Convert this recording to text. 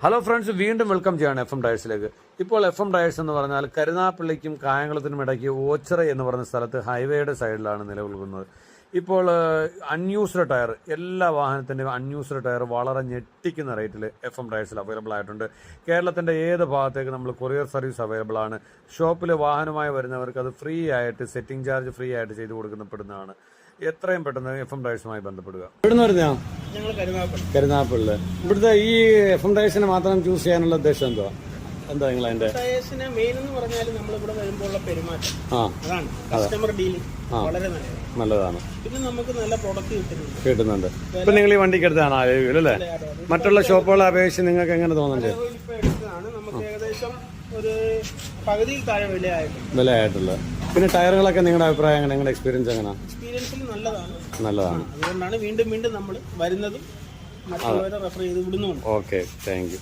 Hello friends, വീണ്ടും welcome ചെയ്യാണ് FM ടയേഴ്സിലേക്ക്. ഇപ്പോൾ FM ടയേഴ്സ് എന്ന് പറഞ്ഞാൽ കരുനാപ്പള്ളിക്കും കായംകുളത്തിനും ഇടയ്ക്ക് ഓച്ചിറ എന്ന് പറയുന്ന സ്ഥലത്ത് ഹൈവേയുടെ സൈഡിലാണ് നിലകൊള്ളുന്നത്. ഇപ്പോൾ അൺയൂസ്ഡ് ടയർ, എല്ലാ വാഹനത്തിൻ്റെയും അൺയൂസ്ഡ് ടയർ വളരെ ഞെട്ടിക്കുന്ന റേറ്റിൽ FM ടയേഴ്സിൽ അവൈലബിൾ ആയിട്ടുണ്ട്. കേരളത്തിൻ്റെ ഏത് ഭാഗത്തേക്ക് നമ്മൾ കൊറിയർ സർവീസ് അവൈലബിൾ ആണ്. ഷോപ്പിൽ വാഹനമായി വരുന്നവർക്ക് അത് ഫ്രീ ആയിട്ട്, സെറ്റിംഗ് ചാർജ് ഫ്രീ ആയിട്ട് ചെയ്ത് കൊടുക്കപ്പെടുന്നതാണ്. എത്രയും പെട്ടെന്ന് FM ടയേഴ്സുമായി ബന്ധപ്പെടുക. എവിടുന്ന് വരുന്നോ? കരുനാപ്പള്ളി. ഇവിടുത്തെ ഈ FM ടയേഴ്സിനെ മാത്രം ചൂസ് ചെയ്യാനുള്ള ഉദ്ദേശം എന്താ നിങ്ങൾ അതിന്റെ ടയേഴ്സിനെ മെയിൻ എന്ന് പറഞ്ഞാൽ നമ്മൾ ഇവിടെ വരുമ്പോൾ പെരുമാറ്റം, അതാണ് കസ്റ്റമർ ഡീലിംഗ് വളരെ നല്ലതാണ്. പിന്നെ നമുക്ക് നല്ല പ്രൊഡക്റ്റ് കിട്ടുന്നുണ്ട്. ഇപ്പൊ നിങ്ങൾ ഈ വണ്ടിക്ക് എടുത്താണ് അല്ലേ? മറ്റുള്ള ഷോപ്പുകളെ അപേക്ഷിച്ച് നിങ്ങൾക്ക് എങ്ങനെ തോന്നുന്നുണ്ട്? നമുക്ക് ഏകദേശം ഒരു പകുതിയിൽ താഴെ വിലയായിട്ടുള്ള. പിന്നെ ടയറുകളൊക്കെ നിങ്ങളുടെ അഭിപ്രായം എങ്ങനെ, നിങ്ങളുടെ എക്സ്പീരിയൻസ് എങ്ങനെ? എക്സ്പീരിയൻസിൽ നല്ലതാണ്. അതുകൊണ്ടാണ് വീണ്ടും നമ്മൾ വരുന്നതും മറ്റുള്ളവരെ റെഫർ ചെയ്ത് വിടുന്നുണ്ട്. Okay, thank you.